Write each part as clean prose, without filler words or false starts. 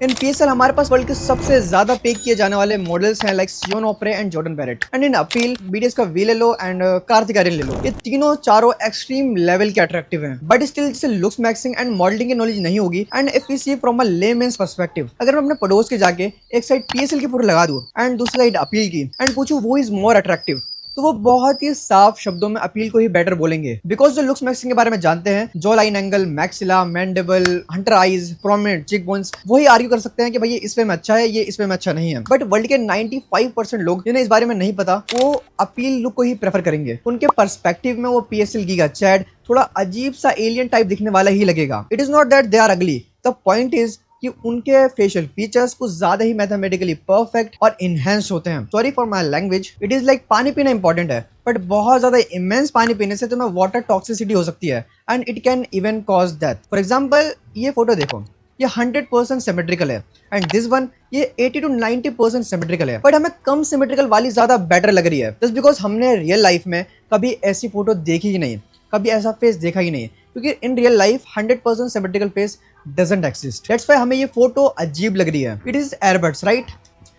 इन PSL हमारे पास world के सबसे ज्यादा पे किए जाने वाले मॉडल्स हैं लाइक सियोन ओप्रे and Jordan Barrett. And in appeal BTS का वी ले लो एंड कार्तिक आर्यन ले लो, ये तीनों चारों एक्सट्रीम लेवल के अट्रैक्टिव हैं, बट स्टिल जिसे लुक्स मैक्सिंग एंड मॉडलिंग की नॉलेज नहीं होगी and if we see from a layman's perspective, अगर मैं अपने पड़ोस के जाके एक साइड पीएसएल की फोटो लगा दूं एंड दूसरी साइड अपील की एंड पूछूं वो इज मोर अट्रैक्टिव, तो वो बहुत ही साफ शब्दों में अपील को ही बेटर बोलेंगे। बिकॉज जो लुक्स मैक्सिंग के बारे में जानते हैं, jaw line angle, maxilla, mandible, Hunter eyes, prominent चिक बोन्स, वही आर्ग्यू कर सकते हैं कि भाई ये इस वे में अच्छा है, ये इस वे में अच्छा नहीं है। बट वर्ल्ड के 95% लोग जिन्हें इस बारे में नहीं पता, वो अपील लुक को ही प्रेफर करेंगे। उनके पर्सपेक्टिव में वो पीएसएल गीगा चैड थोड़ा अजीब सा एलियन टाइप दिखने वाला ही लगेगा। It is not that they are ugly, the point is कि उनके फेशियल फीचर्स कुछ ज्यादा ही मैथमेटिकली परफेक्ट और इनहेंस होते हैं। Sorry for my language, it is like पानी पीना इंपॉर्टेंट है, बट बहुत ज्यादा इमेंस पानी पीने से तुम्हें वाटर टॉक्सिसिटी हो सकती है and it can even cause death. For example ये फोटो देखो, ये 100% सिमेट्रिकल है एंड दिस वन ये 80 to 90% सिमेट्रिकल है, बट हमें कम सिमेट्रिकल वाली ज्यादा बेटर लग रही है जस्ट बिकॉज हमने रियल लाइफ में कभी ऐसी फोटो देखी ही नहीं, कभी ऐसा फेस देखा ही नहीं, क्योंकि in real life 100% symmetrical face doesn't exist. That's why हमें ये फोटो अजीब लग रही है। It is airbrushed right.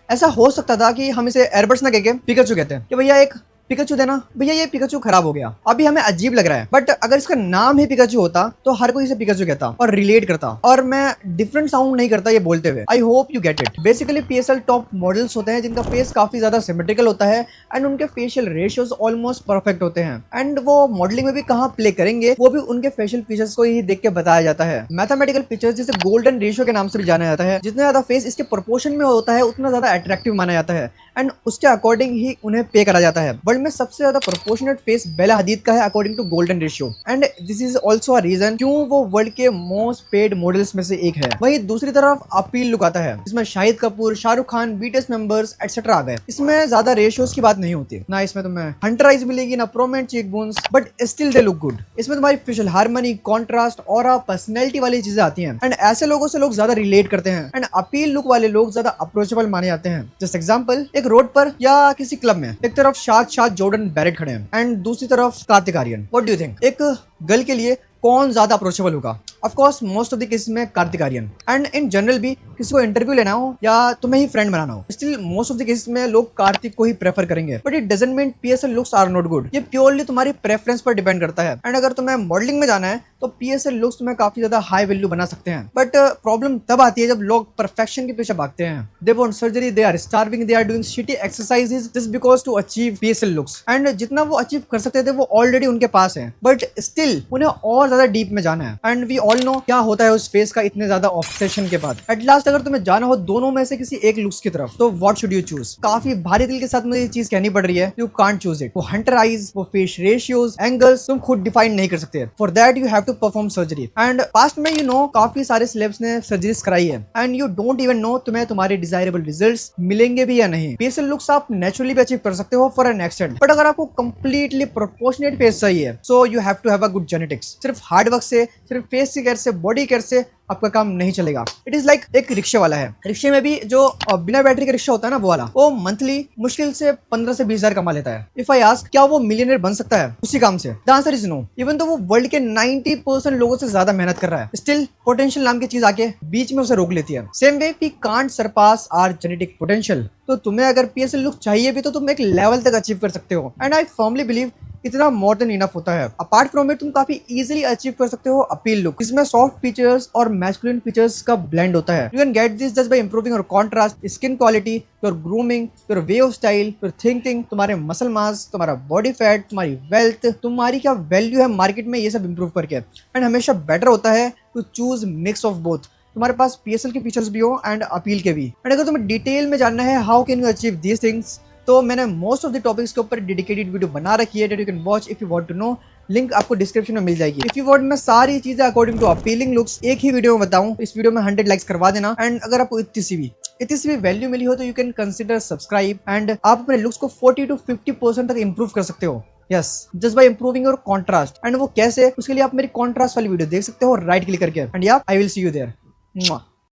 ऐसा हो सकता था कि हम इसे एयरबड्स ना कहके पिकाचू कहते हैं कि भैया एक पिकाचू देना, भैया ये पिकाचू खराब हो गया, अभी हमें अजीब लग रहा है। बट अगर इसका नाम ही पिकाचू होता तो हर कोई इसे पिकाचू कहता और रिलेट करता, और मैं डिफरेंट साउंड नहीं करता ये बोलते हुए। I hope you get it. Basically PSL top models होते हैं जिनका फेस काफी ज्यादा सिमेट्रिकल होता है एंड उनके फेशियल रेशियोज ऑलमोस्ट परफेक्ट होते हैं, एंड वो मॉडलिंग में भी कहाँ प्ले करेंगे वो भी उनके फेशियल फीचर्स को ही देख के बताया जाता है। मैथमेटिकल फीचर्स जिसे गोल्डन रेशियो के नाम से भी जाना जाता है, जितना ज्यादा फेस इसके प्रोपोर्शन में होता है उतना ज्यादा अट्रैक्टिव माना जाता है एंड उसके अकॉर्डिंग ही उन्हें पे करा जाता है। वर्ल्ड में सबसे ज्यादा प्रोपोर्शनेट फेस बेला हदीद का है according to golden ratio, and this is also a reason क्यों वो वर्ल्ड के मोस्ट पेड मॉडल्स में से एक है। वहीं दूसरी तरफ अपील लुक आता है, इसमें Shahid Kapoor, Shahrukh Khan, BTS members etcetera आ गए। इसमें ज्यादा रेशियोज की बात नहीं होती ना, इसमें तुम्हें हंटर आइज मिलेगी ना prominent cheek bones, but still they look good. इसमें तुम्हारी फेशियल हार्मनी, कॉन्ट्रास्ट और पर्सनैलिटी वाली चीजें आती हैं एंड ऐसे लोगों से लोग ज्यादा रिलेट करते हैं एंड अपील लुक वाले लोग ज्यादा अप्रोचेबल माने जाते हैं। जस्ट एग्जांपल, एक रोड पर या किसी क्लब में एक तरफ शाद जॉर्डन बैरेट खड़े हैं एंड दूसरी तरफ Kartik Aaryan. What do you think, एक गर्ल के लिए कौन ज्यादा अप्रोचेबल होगा? Of course most of the case में Kartik Aaryan. And in general भी किसी को इंटरव्यू लेना हो या तुम्हें ही फ्रेंड बनाना हो, still most of the case में लोग कार्तिक को ही प्रेफर करेंगे। But it doesn't mean PSL looks are not good, ये प्योरली तुम्हारी प्रेफरेंस पर डिपेंड करता है। एंड अगर तुम्हें मॉडलिंग में जाना है तो पीएसएल लुक्स तुम्हें काफी ज्यादा हाई वैल्यू बना सकते हैं, बट प्रॉब्लम तब आती है जब लोग परफेक्शन के पीछे भागते हैं। They want surgery, they are starving, they are doing shitty exercises just because to achieve PSL looks, and जितना वो अचीव कर सकते थे वो ऑलरेडी उनके पास है, बट स्टिल उन्हें और ज्यादा डीप में जाना है। एंड वी ऑल नो क्या होता है उस फेस का इतने ज्यादा ऑब्सेशन के बाद। एट लास्ट अगर तुम्हें जाना हो दोनों में से किसी एक लुक्स की तरफ, तो व्हाट शुड यू चूज? काफी भारी दिल के साथ मुझे ये चीज कहनी पड़ रही है, यू कांट चूज इट। वो हंटर आइज, वो फेस रेशियोज, एंगल्स तुम खुद डिफाइन नहीं कर सकते। For that you have to perform surgery, and past में यू नो काफी सारे सेलेब्स ने सर्जरीज कराई है and you don't even know तुम्हें तुम्हारे डिजायरेबल रिजल्ट्स मिलेंगे भी या नहीं। फेशियल लुक्स आप नेचुरली भी अचीव कर सकते हो फॉर एन एक्सटेंट, बट अगर आपको कंप्लीटली प्रोपोर्शनेट फेस चाहिए, so you have to have a good genetics. सिर्फ हार्ड वर्क से, सिर्फ फेस की केयर से, बॉडी केयर से आपका काम नहीं चलेगा। इट इज लाइक एक रिक्शे वाला है, रिक्शे में भी जो बिना बैटरी का रिक्शा होता है ना, वो वाला, वो मंथली मुश्किल से 15 से 20 हजार कमा लेता है। इफ आई आस्क क्या वो मिलियनर बन सकता है उसी काम से? The answer is no. Even though वो वर्ल्ड के 90% लोगों से ज्यादा मेहनत कर रहा है, स्टिल पोटेंशियल नाम की चीज आके बीच में उसे रोक लेती है। Same way we can't surpass our genetic potential. तो तुम्हें अगर पीएसएल लुक चाहिए भी तो तुम एक लेवल तक अचीव कर सकते हो, एंड आई फर्मली बिलीव इतना मोर देन इनफ होता है। अपार्ट फ्रॉम इट तुम काफी इजीली अचीव कर सकते हो अपील लुक, जिसमें सॉफ्ट फीचर्स और मैस्कुलिन फीचर्स का ब्लेंड होता है। You can get this just by improving your contrast, skin quality, your grooming, your way of style, your thinking, तुम्हारे मसल मास, तुम्हारा बॉडी फैट, तुम्हारी वेल्थ, तुम्हारी क्या वैल्यू है मार्केट में, ये सब इंप्रूव करके। एंड हमेशा बेटर होता है to choose mix of both. तुम्हारे पास पीएसएल के फीचर्स भी हो एंड अपील के भी। एंड अगर तुम्हें डिटेल में जानना है how can you achieve these things, तो मैंने मोस्ट ऑफ द टॉपिक्स के ऊपर डेडिकेटेड वीडियो बना रखी है, that you can watch if you want to know. Link आपको डिस्क्रिप्शन में मिल जाएगी। इफ यू वांट मैं सारी चीजें अकॉर्डिंग टू अपीलिंग लुक्स एक ही वीडियो में बताऊं, इस वीडियो में 100 लाइक्स करवा देना। एंड अगर आपको इतनी सी भी वैल्यू मिली हो तो you can consider subscribe, and आप अपने लुक्स को 40 to 50% तक इंप्रूव कर सकते हो। Yes, just by improving your contrast. And वो कैसे, उसके लिए आप मेरी कॉन्ट्रास्ट वाली वीडियो देख सकते हो राइट क्लिक करके। एंड या I will see you there.